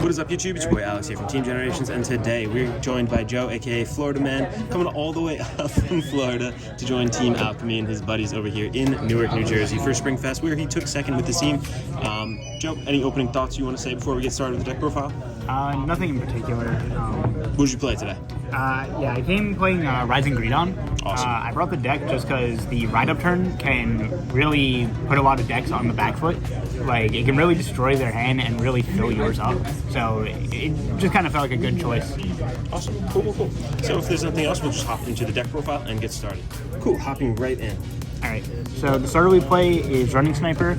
What is up, YouTube? It's your boy Alex here from Team Generations, and today we're joined by Joe, aka Florida Man, coming all the way up from Florida to join Team Alchemy and his buddies over here in Newark, New Jersey for SpringFest, where he took second with the team. Joe, any opening thoughts you want to say before we get started with the deck profile? Nothing in particular. Who did you play today? I came playing Rising Greedon. Awesome. I brought the deck just because the ride-up turn can really put a lot of decks on the back foot. Like, it can really destroy their hand and really fill yours up. So it just kind of felt like a good choice. Awesome. Cool. So if there's nothing else, we'll just hop into the deck profile and get started. Cool. Hopping right in. Alright, so the starter we play is Running Sniper.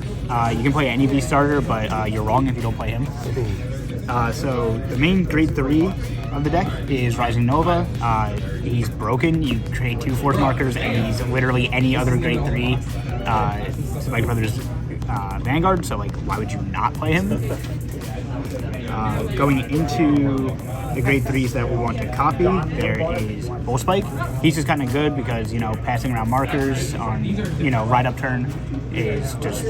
You can play any V starter, but you're wrong if you don't play him. So the main grade 3 of the deck is Rising Nova. He's broken. You create 2 force markers, and he's literally any other grade 3 Spike Brothers Vanguard, so like, why would you not play him? Going into the grade 3s that we want to copy, there is Bull Spike. He's just kind of good because, you know, passing around markers on, you know, ride up turn is just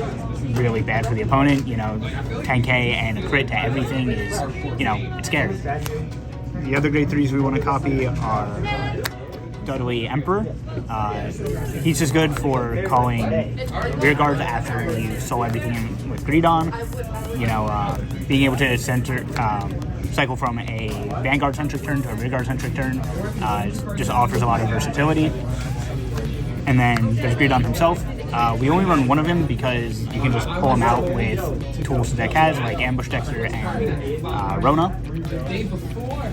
really bad for the opponent. You know, 10k and a crit to everything is, you know, it's scary. The other grade 3s we want to copy are Dudley Emperor. He's just good for calling rear guards after you soul everything in with Greedon. You know, being able to cycle from a Vanguard centric turn to a rear guard centric turn just offers a lot of versatility. And then there's Greedon himself. We only run one of him because you can just pull him out with tools the deck has, like Ambush Dexter and Rona.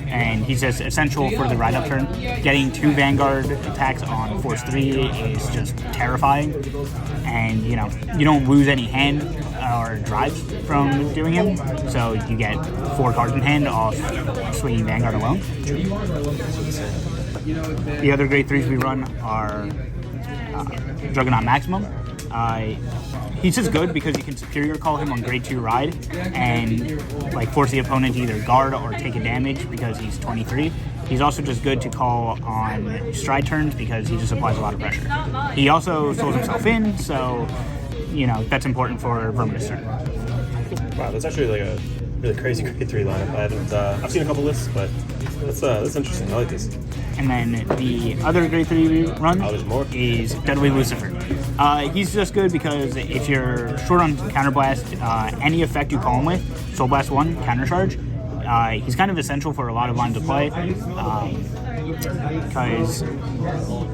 And he's just essential for the ride-up turn. Getting 2 Vanguard attacks on Force 3 is just terrifying. And, you know, you don't lose any hand or drives from doing him, so you get 4 cards in hand off swinging Vanguard alone. The other grade 3s we run are Juggernaut Maximum. He's just good because you can superior call him on grade 2 ride and like force the opponent to either guard or take a damage because he's 23. He's also just good to call on stride turns because he just applies a lot of pressure. He also souls himself in, so you know that's important for Verminous turn. Wow, that's actually like a really crazy grade 3 lineup. I haven't. I've seen a couple lists, but that's interesting. I like this. And then the other grade 3 we run is Dudley Lucifer. He's just good because if you're short on Counterblast, any effect you call him with, Soul Blast 1, Countercharge, he's kind of essential for a lot of lines of play because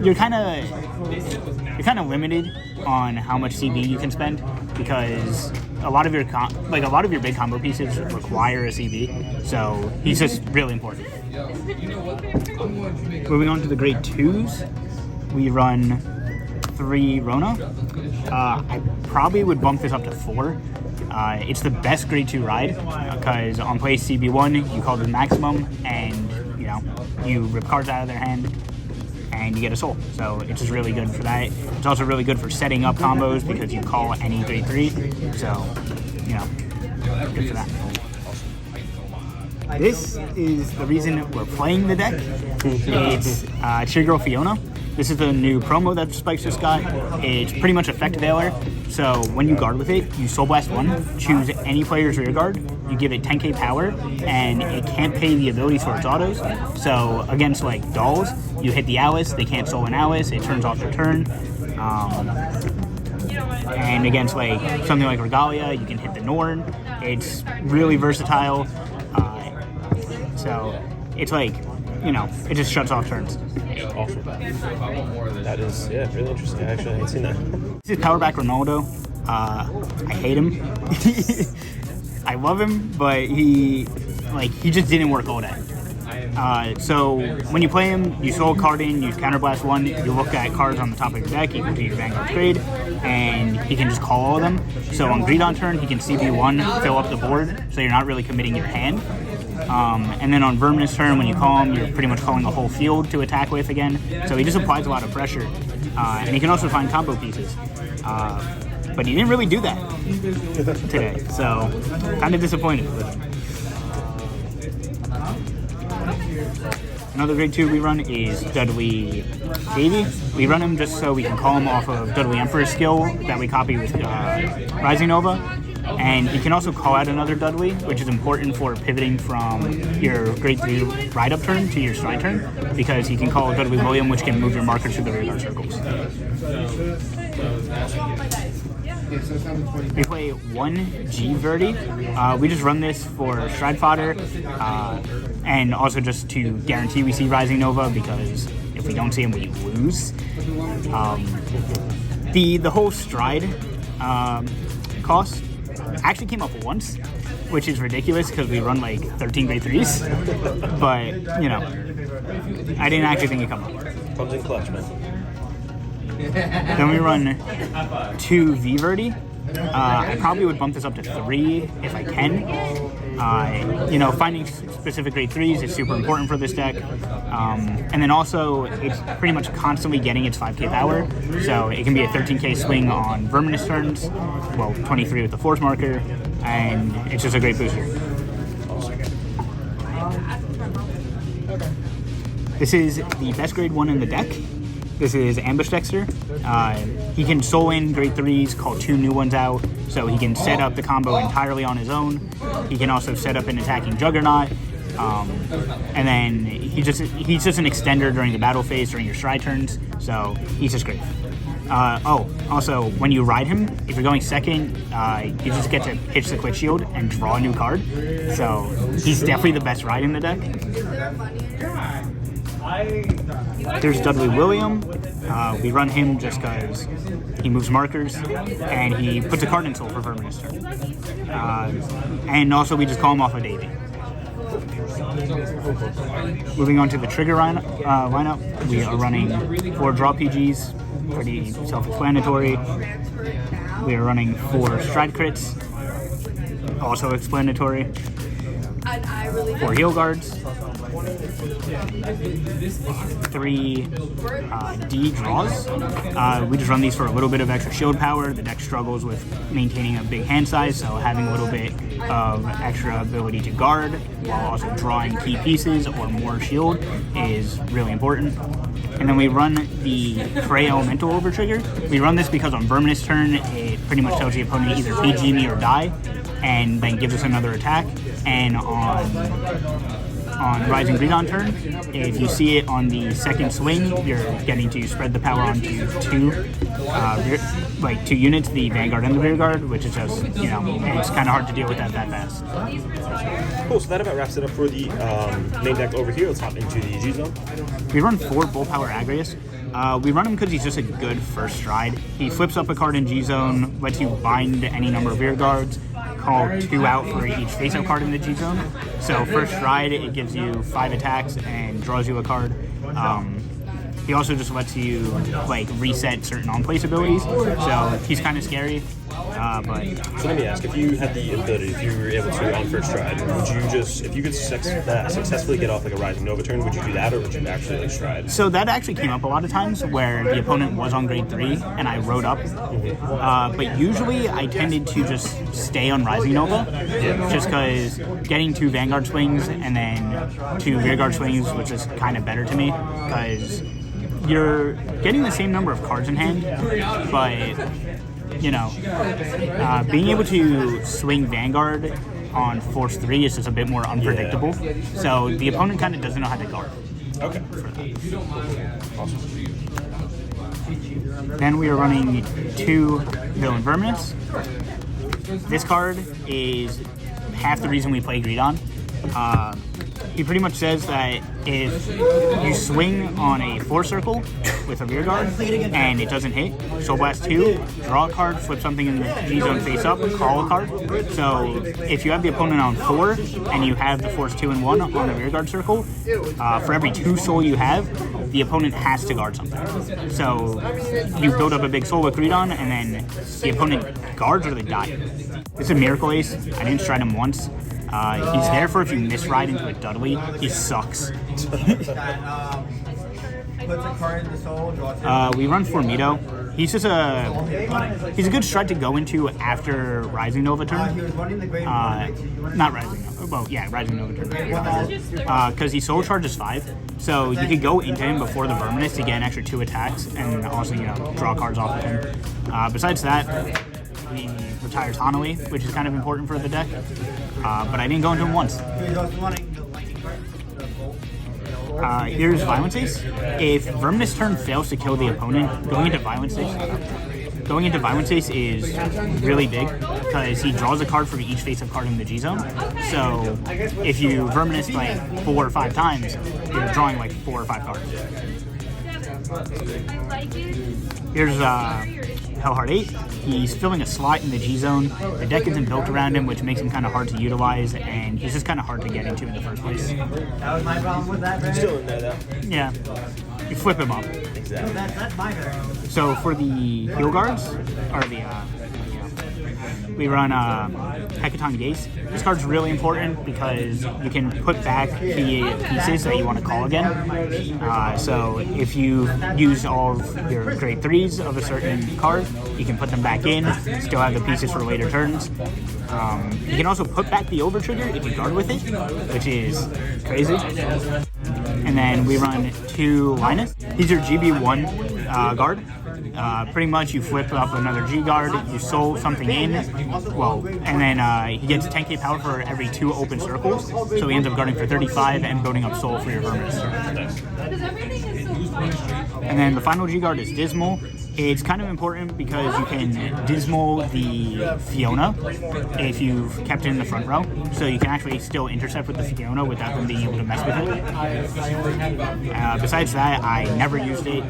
you're kind of limited on how much CB you can spend because a lot of your big combo pieces require a CB, so he's just really important. Moving on to the grade 2s, we run 3 Rona. I probably would bump this up to 4. It's the best grade 2 ride because on play CB1 you call the maximum and you know you rip cards out of their hand and you get a soul. So it's just really good for that. It's also really good for setting up combos because you call any grade 3. So, you know, good for that. This is the reason we're playing the deck. It's Cheergirl Fiona. This is the new promo that Spike's just got. It's pretty much Effect Veiler. So when you guard with it, you Soul Blast 1, choose any player's rear guard, you give it 10k power, and it can't pay the abilities for its autos. So against like dolls, you hit the Alice, they can't soul an Alice, it turns off their turn. And against like something like Regalia, you can hit the Norn. It's really versatile. So it's like, you know, it just shuts off turns. Awesome. That is, really interesting. I actually haven't seen that. This is Power Back Ronaldo. I hate him. I love him, but he just didn't work all day. So when you play him, you soul a card in, you Counterblast 1, you look at cards on the top of your deck equal to your Vanguard grade, and he can just call all of them. So on Greedon turn, he can CB1, fill up the board, so you're not really committing your hand. And then on Verminous turn, when you call him, you're pretty much calling the whole field to attack with again. So he just applies a lot of pressure. And he can also find combo pieces. But he didn't really do that today. So kind of disappointed with him. Another grade 2 we run is Dudley Davy. We run him just so we can call him off of Dudley Emperor's skill that we copy with Rising Nova. And he can also call out another Dudley, which is important for pivoting from your grade 3 ride-up turn to your stride turn, because he can call Dudley William, which can move your markers through the rearguard circles. We play 1G Verdi. We just run this for stride fodder, and also just to guarantee we see Rising Nova, because if we don't see him, we lose. The whole stride cost actually came up once, which is ridiculous because we run like 13 grade 3s, but you know, I didn't actually think it come up. Comes in clutch, man. Then we run 2 V Verdi. I probably would bump this up to 3 if I can. You know, finding specific grade 3s is super important for this deck. And then also, it's pretty much constantly getting its 5k power. So it can be a 13k swing on Verminous turns, well, 23 with the Force marker, and it's just a great booster. This is the best grade 1 in the deck. This is Ambush Dexter. He can soul in grade 3s, call 2 new ones out, so he can set up the combo entirely on his own. He can also set up an attacking Juggernaut, and then he's just an extender during the battle phase, during your stride turns, so he's just great. Also, when you ride him, if you're going second, you just get to hitch the quick shield and draw a new card, so he's definitely the best ride in the deck. There's Dudley William. We run him just because he moves markers and he puts a card in soul for Verminous turn. And also we just call him off of Davey. Moving on to the trigger lineup, we are running 4 draw PGs, pretty self-explanatory. We are running 4 stride crits, also explanatory. 4 heal guards. 3 D draws. We just run these for a little bit of extra shield power. The deck struggles with maintaining a big hand size, so having a little bit of extra ability to guard while also drawing key pieces or more shield is really important. And then we run the Prey Elemental over trigger. We run this because on Verminous turn, it pretty much tells the opponent to either PG me or die, and then gives us another attack. And on Rising Greedon turn, if you see it on the second swing, you're getting to spread the power onto 2 units, the Vanguard and the Rearguard, which is just, you know, it's kind of hard to deal with that fast. Cool, so that about wraps it up for the main deck over here. Let's hop into the G-Zone. We run 4 Bull Power Agrius. We run him because he's just a good first stride. He flips up a card in G-Zone, lets you bind any number of rear guards, call 2 out for each face-up card in the G-Zone. So first stride, it gives you 5 attacks and draws you a card. He also just lets you like reset certain on-place abilities, so he's kind of scary. But so let me ask: if you had the ability, if you were able to on first stride, would you just, if you could successfully get off like a Rising Nova turn, would you do that, or would you actually like stride? So that actually came up a lot of times where the opponent was on grade 3 and I rode up. But usually I tended to just stay on Rising Nova, just because getting 2 Vanguard swings and then 2 Rearguard swings was just kind of better to me, because you're getting the same number of cards in hand, but you know, being able to swing Vanguard on Force 3 is just a bit more unpredictable. So the opponent kind of doesn't know how to guard. Okay. Awesome. Then we are running 2 Villain Verminous. This card is half the reason we play Greedon. He pretty much says that if you swing on a 4 circle with a rear guard and it doesn't hit, Soul Blast 2, draw a card, flip something in the G-Zone face up, call a card. So if you have the opponent on 4 and you have the Force 2 and 1 on the rear guard circle, for every 2 soul you have, the opponent has to guard something. So you build up a big soul with Greedon and then the opponent guards or they die. This is a Miracle Ace. I didn't stride him once. He's there for if you misride into a Dudley. He sucks. We run Formido. He's just he's a good stride to go into after Rising Nova turn. Not Rising Nova. Well, yeah, Rising Nova turn. Because he soul charges 5, so you could go into him before the Verminous to get an extra 2 attacks, and also, you know, draw cards off of him. Besides that, he retires Hanali, which is kind of important for the deck. But I didn't go into him once. Here's Violence Ace. If Verminous turn fails to kill the opponent, going into Violence Ace is really big because he draws a card for each face-up card in the G zone. So if you Verminous like 4 or 5 times, you're drawing like 4 or 5 cards. Here's Hellheart 8. He's filling a slot in the G zone. The deck isn't built around him, which makes him kind of hard to utilize, and he's just kind of hard to get into in the first place. That was my problem with that. Still in there though. Yeah, you flip him up. Exactly. That's my turn. So for the heal guards, or we run Hecaton Gaze. This card's really important because you can put back the pieces that you want to call again. So if you use all of your grade 3s of a certain card, you can put them back in, still have the pieces for later turns. You can also put back the over trigger if you guard with it, which is crazy. And then we run 2 Linus. He's your GB1 guard. Pretty much you flip up another G guard, you soul something in, and then he gets 10k power for every 2 open circles, so he ends up guarding for 35 and building up soul for your Verminous. And then the final G guard is Dismal. It's kind of important because you can Dismal the Fiona if you've kept it in the front row, so you can actually still intercept with the Fiona without them being able to mess with it. Besides that, I never used it.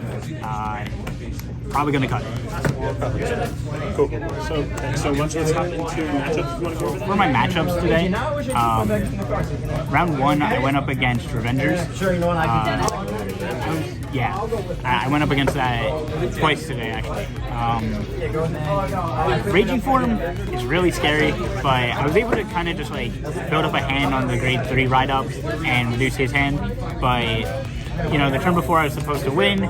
Probably gonna cut it. Cool. So let's hop into matchups. You want to go over that? For my matchups today, round 1 I went up against Revengers. Sure, you know what I Yeah, I went up against that twice today actually. Raging Form is really scary, but I was able to kind of just like build up a hand on the grade 3 ride up and reduce his hand. But you know, the turn before I was supposed to win,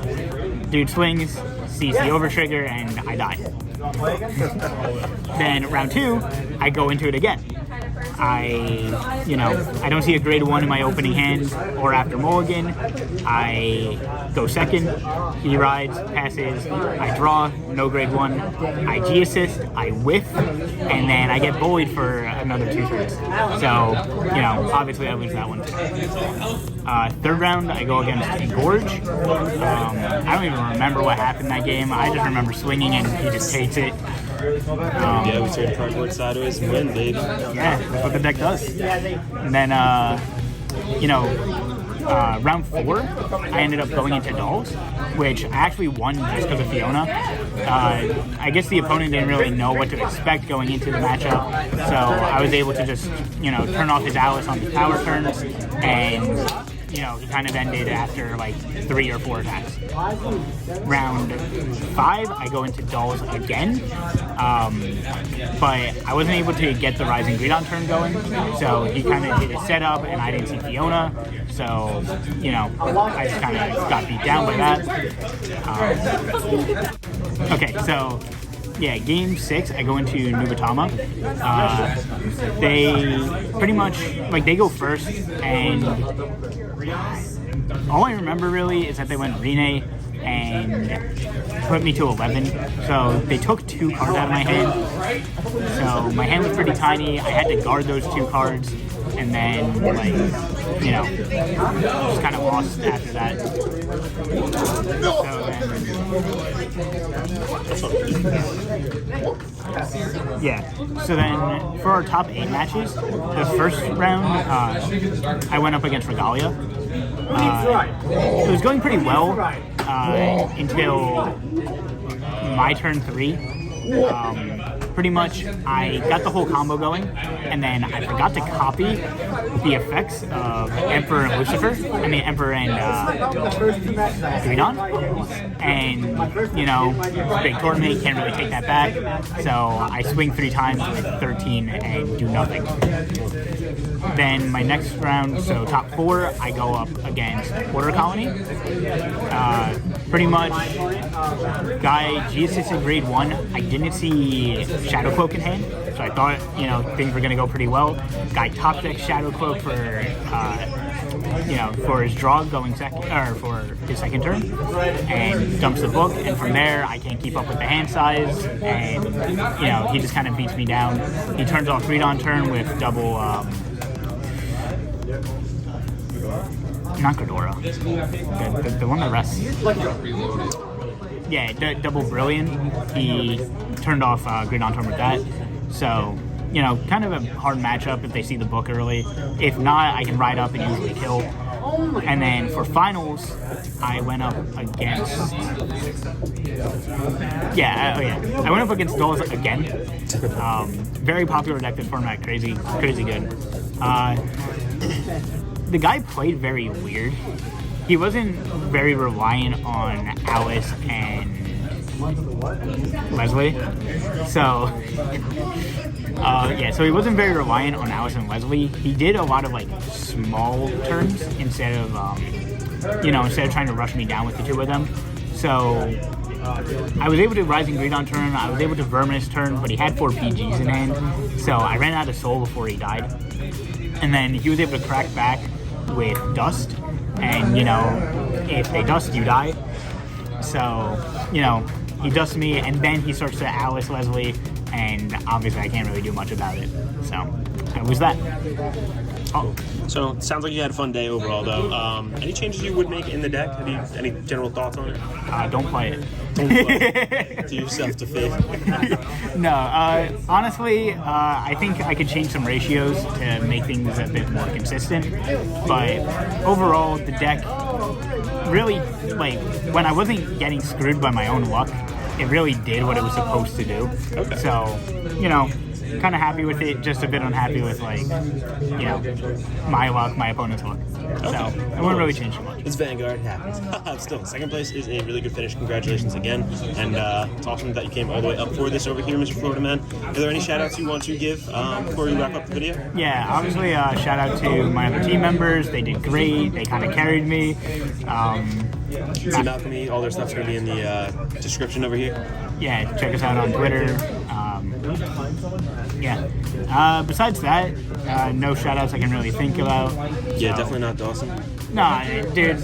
dude swings, sees the over trigger, and I die. Then round 2, I go into it again. I don't see a grade 1 in my opening hand or after mulligan. I go second, he rides, passes, I draw, no grade 1, I G assist, I whiff, and then I get bullied for another 2 turns. So, obviously I lose that one too. Third round, I go against Engorge. I don't even remember what happened that game. I just remember swinging and he just takes it. Yeah, we turn cardboard sideways and win, baby. Yeah, that's what the deck does. And then, round 4, I ended up going into Dolls, which I actually won just because of Fiona. I guess the opponent didn't really know what to expect going into the matchup, so I was able to just, turn off his Alice on the power turns, and he kind of ended after like 3 or 4 attacks. Round 5, I go into Dolls again, but I wasn't able to get the Rising Greed on turn going, so he kind of did his setup and I didn't see Fiona, so, I just kind of got beat down by that. Okay, so yeah, game 6, I go into Nubatama. They pretty much, they go first, and all I remember really is that they went Rene and put me to 11. So they took 2 cards out of my hand. So my hand was pretty tiny. I had to guard those 2 cards, and then, just kind of lost after that. So then for our top 8 matches, the first round, I went up against Regalia. It was going pretty well until my turn 3. Pretty much, I got the whole combo going, and then I forgot to copy the effects of Emperor and Lucifer. Emperor and Gridon. And, big tournament, can't really take that back. So I swing 3 times with 13 and do nothing. Then my next round, so top 4, I go up against Border Colony. Pretty much, guy G-assisted grade 1. I didn't see Shadow Cloak in hand, so I thought, things were going to go pretty well. Guy top deck Shadow Cloak for for his draw going second, or for his second turn, and dumps the book. And from there, I can't keep up with the hand size, and he just kind of beats me down. He turns off read on turn with double, not Gridora, the one that rests. Yeah, double Brilliant. He turned off grid on turn with that. So, kind of a hard matchup if they see the book early. If not, I can ride up and usually kill. And then for finals, I went up against... I went up against Dolls again. Very popular deck that format, crazy good. The guy played very weird. He wasn't very reliant on Alice and Leslie. So, so he wasn't very reliant on Alice and Leslie. He did a lot of small turns instead of trying to rush me down with the two of them. So I was able to Rising Greed on turn. I was able to Verminous turn, but he had 4 PGs in hand. So I ran out of soul before he died. And then he was able to crack back with Dust. And, if they dust, you die. So, he dusts me, and then he starts to Alice Leslie, and obviously I can't really do much about it. So, that was that. Oh. So, it sounds like you had a fun day overall, though. Any changes you would make in the deck? Have you any general thoughts on it? Don't play it. Don't play it. Do yourself to faith. No, honestly, I think I could change some ratios to make things a bit more consistent. But overall, the deck really, when I wasn't getting screwed by my own luck, it really did what it was supposed to do. Okay. So, kind of happy with it, just a bit unhappy with my luck, my opponent's luck. Okay. So I wouldn't really change too much. It's Vanguard, it happens. Still, second place is a really good finish. Congratulations again, and it's awesome that you came all the way up for this over here, Mr. Florida Man. Are there any shout outs you want to give before we wrap up the video? Yeah, obviously shout out to my other team members. They did great. They kind of carried me. Team Alchemy, all their stuff's going to be in the description over here. Yeah, check us out on Twitter. Besides that, no shout-outs I can really think about. Yeah, definitely not Dawson. Nah, dude.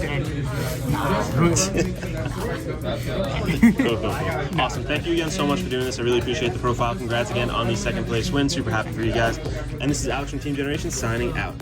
Cool. Awesome. Thank you again so much for doing this. I really appreciate the profile. Congrats again on the second place win. Super happy for you guys. And this is Alex from Team Generation signing out.